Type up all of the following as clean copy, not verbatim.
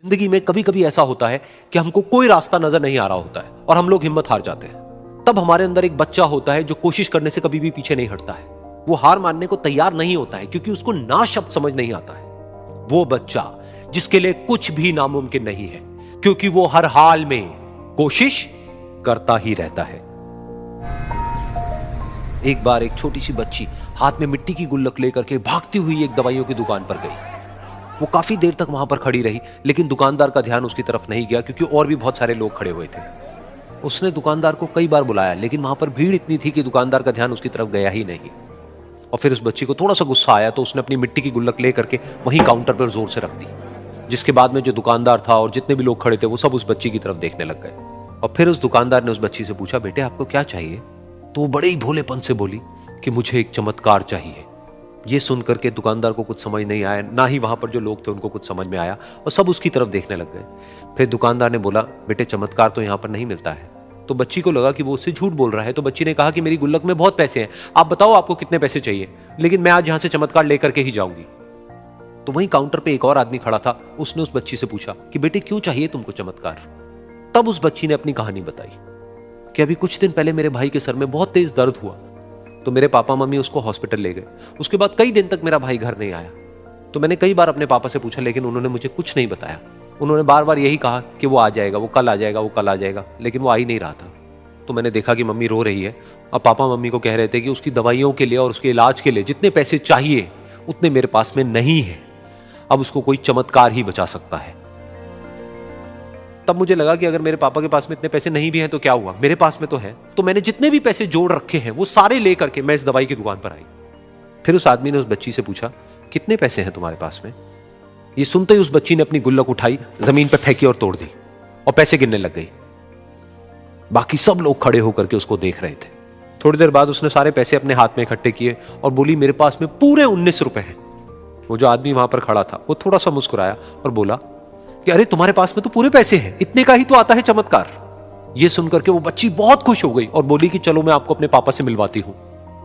जिंदगी में कभी कभी ऐसा होता है कि हमको कोई रास्ता नजर नहीं आ रहा होता है और हम लोग हिम्मत हार जाते हैं। तब हमारे अंदर एक बच्चा होता है जो कोशिश करने से कभी भी पीछे नहीं हटता है। वो हार मानने को तैयार नहीं होता है क्योंकि उसको ना शब्द समझ नहीं आता है। वो बच्चा जिसके लिए कुछ भी नामुमकिन नहीं है क्योंकि वो हर हाल में कोशिश करता ही रहता है। एक बार एक छोटी सी बच्ची हाथ में मिट्टी की गुल्लक लेकर के भागती हुई एक दवाइयों की दुकान पर गई। वो काफी देर तक वहां पर खड़ी रही लेकिन दुकानदार का ध्यान उसकी तरफ नहीं गया क्योंकि और भी बहुत सारे लोग खड़े हुए थे। उसने दुकानदार को कई बार बुलाया लेकिन वहां पर भीड़ इतनी थी कि दुकानदार का ध्यान उसकी तरफ गया ही नहीं। और फिर उस बच्ची को थोड़ा सा गुस्सा आया तो उसने अपनी मिट्टी की गुल्लक लेकर के वहीं काउंटर पर जोर से रख दी, जिसके बाद में जो दुकानदार था और जितने भी लोग खड़े थे वो सब उस बच्ची की तरफ देखने लग गए। और फिर उस दुकानदार ने उस बच्ची से पूछा, बेटे आपको क्या चाहिए? तो वो बड़े ही भोलेपन से बोली कि मुझे एक चमत्कार चाहिए। ये सुनकर के दुकानदार को कुछ समझ नहीं आया, ना ही वहां पर जो लोग थे उनको कुछ समझ में आया और सब उसकी तरफ देखने लग गए। फिर दुकानदार ने बोला, बेटे चमत्कार तो यहाँ पर नहीं मिलता है। तो बच्ची को लगा कि वो उससे झूठ बोल रहा है, तो बच्ची ने कहा कि मेरी गुल्लक में बहुत पैसे हैं, आप बताओ आपको कितने पैसे चाहिए, लेकिन मैं आज यहां से चमत्कार लेकर के ही जाऊंगी। तो वहीं काउंटर पे एक और आदमी खड़ा था, उसने उस बच्ची से पूछा कि बेटे क्यों चाहिए तुमको चमत्कार? तब उस बच्ची ने अपनी कहानी बताई कि अभी कुछ दिन पहले मेरे भाई के सर में बहुत तेज दर्द हुआ तो मेरे पापा मम्मी उसको हॉस्पिटल ले गए। उसके बाद कई दिन तक मेरा भाई घर नहीं आया। तो मैंने कई बार अपने पापा से पूछा लेकिन उन्होंने मुझे कुछ नहीं बताया। उन्होंने बार बार यही कहा कि वो आ जाएगा, वो कल आ जाएगा, वो कल आ जाएगा, लेकिन वो आ ही नहीं रहा था। तो मैंने देखा कि मम्मी रो रही है। अब पापा मम्मी को कह रहे थे कि उसकी दवाइयों के लिए और उसके इलाज के लिए जितने पैसे चाहिए उतने मेरे पास में नहीं है, अब उसको कोई चमत्कार ही बचा सकता है। तब मुझे लगा कि अगर मेरे पापा के पास में इतने पैसे नहीं भी हैं तो क्या हुआ, मेरे पास में तो है। तो मैंने जितने भी पैसे जोड़ रखे हैं वो सारे लेकर के मैं इस दवाई की दुकान पर आई। फिर उस आदमी ने उस बच्ची से पूछा, कितने पैसे हैं तुम्हारे पास में? ये सुनते ही उस बच्ची ने अपनी गुल्लक उठाई, जमीन पर फेंकी और तोड़ दी और पैसे गिनने लग गई। बाकी सब लोग खड़े होकर के उसको देख रहे थे। थोड़ी देर बाद उसने सारे पैसे अपने हाथ में इकट्ठे किए और बोली, मेरे पास में पूरे 19 रुपए हैं। वो जो आदमी वहां पर खड़ा था वो थोड़ा सा मुस्कुराया और बोला कि अरे तुम्हारे पास में तो पूरे पैसे हैं, इतने का ही तो आता है चमत्कार। ये सुनकर के वो बच्ची बहुत खुश हो गई और बोली कि चलो मैं आपको अपने पापा से मिलवाती हूं।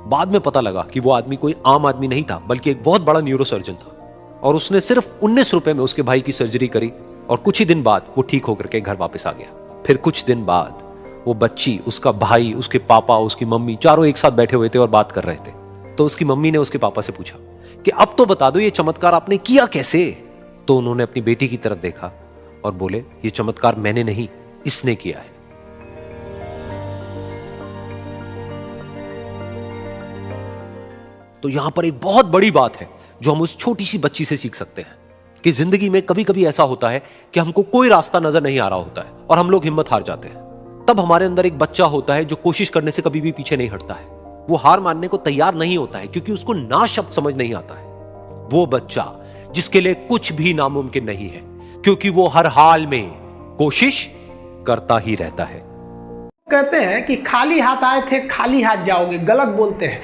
बाद में पता लगा कि वो आदमी कोई आम आदमी नहीं था बल्कि एक बहुत बड़ा न्यूरोसर्जन था और उसने सिर्फ 19 रुपए में उसके भाई की सर्जरी करी और कुछ ही दिन बाद वो ठीक होकर के घर वापस आ गया। फिर कुछ दिन बाद वो बच्ची, उसका भाई, उसके पापा, उसकी मम्मी चारों एक साथ बैठे हुए थे और बात कर रहे थे। तो उसकी मम्मी ने उसके पापा से पूछा कि अब तो बता दो ये चमत्कार आपने किया कैसे? तो उन्होंने अपनी बेटी की तरफ देखा और बोले, ये चमत्कार मैंने नहीं, इसने किया है। तो यहां पर एक बहुत बड़ी बात है जो हम उस छोटी सी बच्ची से सीख सकते हैं कि जिंदगी में कभी कभी ऐसा होता है कि हमको कोई रास्ता नजर नहीं आ रहा होता है और हम लोग हिम्मत हार जाते हैं। तब हमारे अंदर एक बच्चा होता है जो कोशिश करने से कभी भी पीछे नहीं हटता है। वो हार मानने को तैयार नहीं होता है क्योंकि उसको ना शब्द समझ नहीं आता है। वो बच्चा जिसके लिए कुछ भी नामुमकिन नहीं है क्योंकि वो हर हाल में कोशिश करता ही रहता है। कहते हैं कि खाली हाथ आए थे खाली हाथ जाओगे, गलत बोलते हैं।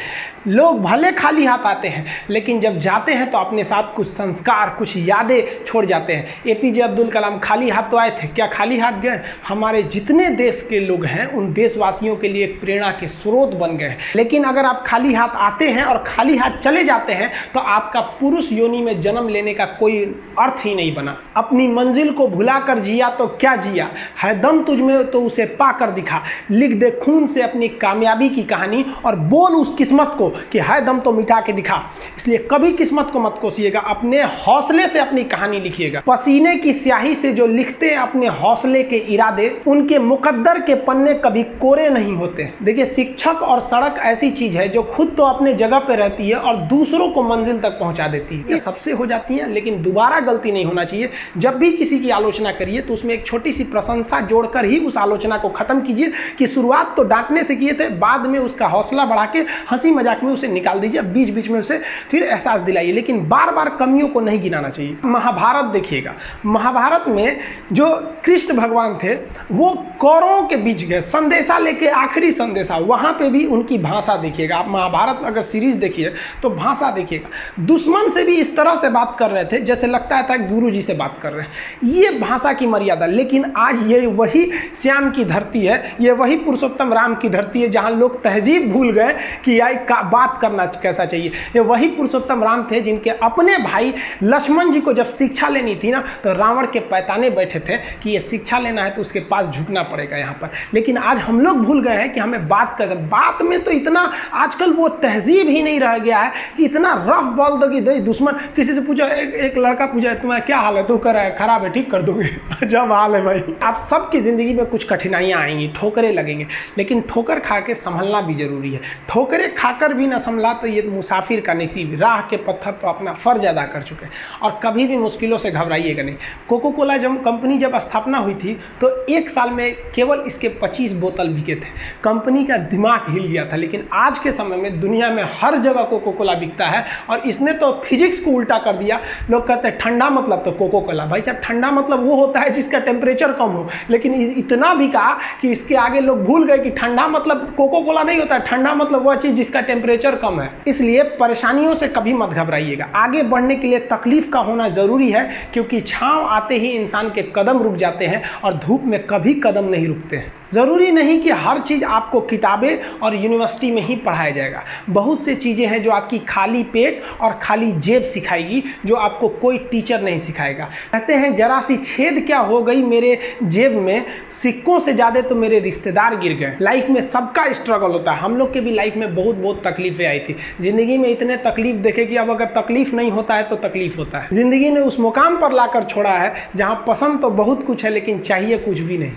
लोग भले खाली हाथ आते हैं लेकिन जब जाते हैं तो अपने साथ कुछ संस्कार, कुछ यादें छोड़ जाते हैं। एपीजे अब्दुल कलाम खाली हाथ तो आए थे, क्या खाली हाथ गए? हमारे जितने देश के लोग हैं उन देशवासियों के लिए एक प्रेरणा के स्रोत बन गए हैं। लेकिन अगर आप खाली हाथ आते हैं और खाली हाथ चले जाते हैं तो आपका पुरुष योनि में जन्म लेने का कोई अर्थ ही नहीं बना। अपनी मंजिल को भुला कर जिया तो क्या जिया, है दम तुझ में तो उसे पा कर दिखा। लिख दे खून से अपनी कामयाबी की कहानी और बोल उस किस्मत को कि है दम तो मिटा के दिखा। इसलिए कभी किस्मत को मत कोसिएगा, अपने हौसले से अपनी कहानी लिखिएगा। पसीने की स्याही से जो लिखते हैं अपने हौसले के इरादे, उनके मुकद्दर के पन्ने कभी कोरे नहीं होते। देखिए, शिक्षक और सड़क ऐसी चीज है जो खुद तो अपने जगह पे रहती है और दूसरों को मंजिल तक पहुंचा देती है। ये सबसे हो जाती है लेकिन दोबारा गलती नहीं होना चाहिए। जब भी किसी की आलोचना करिए तो उसमें एक छोटी सी प्रशंसा जोड़कर ही उस आलोचना को खत्म कीजिए कि शुरुआत तो डांटने से किए थे, बाद में उसका हौसला बढ़ा के हंसी मजाक में उसे निकाल दीजिए, बीच बीच में उसे फिर एहसास दिलाइए, लेकिन बार बार कमियों को नहीं गिनाना चाहिए। महाभारत देखिएगा, महाभारत में जो कृष्ण भगवान थे वो कौरवों के बीच गए संदेशा लेके, आखिरी संदेशा, वहां पे भी उनकी भाषा देखिएगा। आप महाभारत अगर सीरीज देखिए तो भाषा देखिएगा। दुश्मन से भी इस तरह से बात कर रहे थे जैसे लगता था गुरु जी से बात कर रहे हैं। ये भाषा की मर्यादा। लेकिन आज ये वही श्याम की धरती है, ये ये वही पुरुषोत्तम राम की धरती है जहाँ लोग तहजीब भूल गए कि यार बात करना कैसा चाहिए। ये वही पुरुषोत्तम राम थे जिनके अपने भाई लक्ष्मण जी को जब शिक्षा लेनी थी ना, तो रावण के पैताने बैठे थे कि ये शिक्षा लेना है तो उसके पास झुकना पड़ेगा यहाँ पर। लेकिन आज हम लोग भूल गए हैं कि हमें बात में तो इतना आजकल वो तहजीब ही नहीं रह गया है कि इतना रफ बोल दो कि दुश्मन, किसी से पूछो, एक लड़का पूछा तुम्हारा क्या हाल है, तो कर खराब है, ठीक कर दोगे जब हाल है भाई। आप सबकी ज़िंदगी में कुछ कठिनाइयाँ आएंगी, ठोकरें लगेंगे, लेकिन ठोकर खा के संभलना भी जरूरी है। ठोकरें खाकर भी ना संभला तो ये मुसाफिर का नसीब, राह के पत्थर तो अपना फर्ज अदा कर चुके हैं। और कभी भी मुश्किलों से घबराइएगा नहीं। कोको कोला कंपनी जब स्थापना हुई थी तो एक साल में केवल इसके 25 बोतल बिके थे। कंपनी का दिमाग हिल गया था। लेकिन आज के समय में दुनिया में हर जगह कोको कोला बिकता है और इसने तो फिजिक्स को उल्टा कर दिया। लोग कहते हैं ठंडा मतलब तो कोको कोला। भाई साहब, ठंडा मतलब वो होता है जिसका टेम्परेचर कम हो। लेकिन इतना भी कहा कि इसके आगे लोग भूल गए कि ठंडा मतलब कोको कोला नहीं होता है, ठंडा मतलब वह चीज़ जिसका टेम्परेचर कम है। इसलिए परेशानियों से कभी मत घबराइएगा। आगे बढ़ने के लिए तकलीफ का होना ज़रूरी है, क्योंकि छांव आते ही इंसान के कदम रुक जाते हैं और धूप में कभी कदम नहीं रुकते हैं। ज़रूरी नहीं कि हर चीज़ आपको किताबें और यूनिवर्सिटी में ही पढ़ाया जाएगा। बहुत से चीज़ें हैं जो आपकी खाली पेट और खाली जेब सिखाएगी, जो आपको कोई टीचर नहीं सिखाएगा। कहते हैं जरा सी छेद क्या हो गई मेरे जेब में, सिक्कों से ज़्यादा तो मेरे रिश्तेदार गिर गए। लाइफ में सबका स्ट्रगल होता है। हम लोग के भी लाइफ में बहुत तकलीफें आई थी। ज़िंदगी में इतने तकलीफ देखे कि अब अगर तकलीफ नहीं होता है तो तकलीफ होता है। ज़िंदगी ने उस मुकाम पर लाकर छोड़ा है जहाँ पसंद तो बहुत कुछ है लेकिन चाहिए कुछ भी नहीं।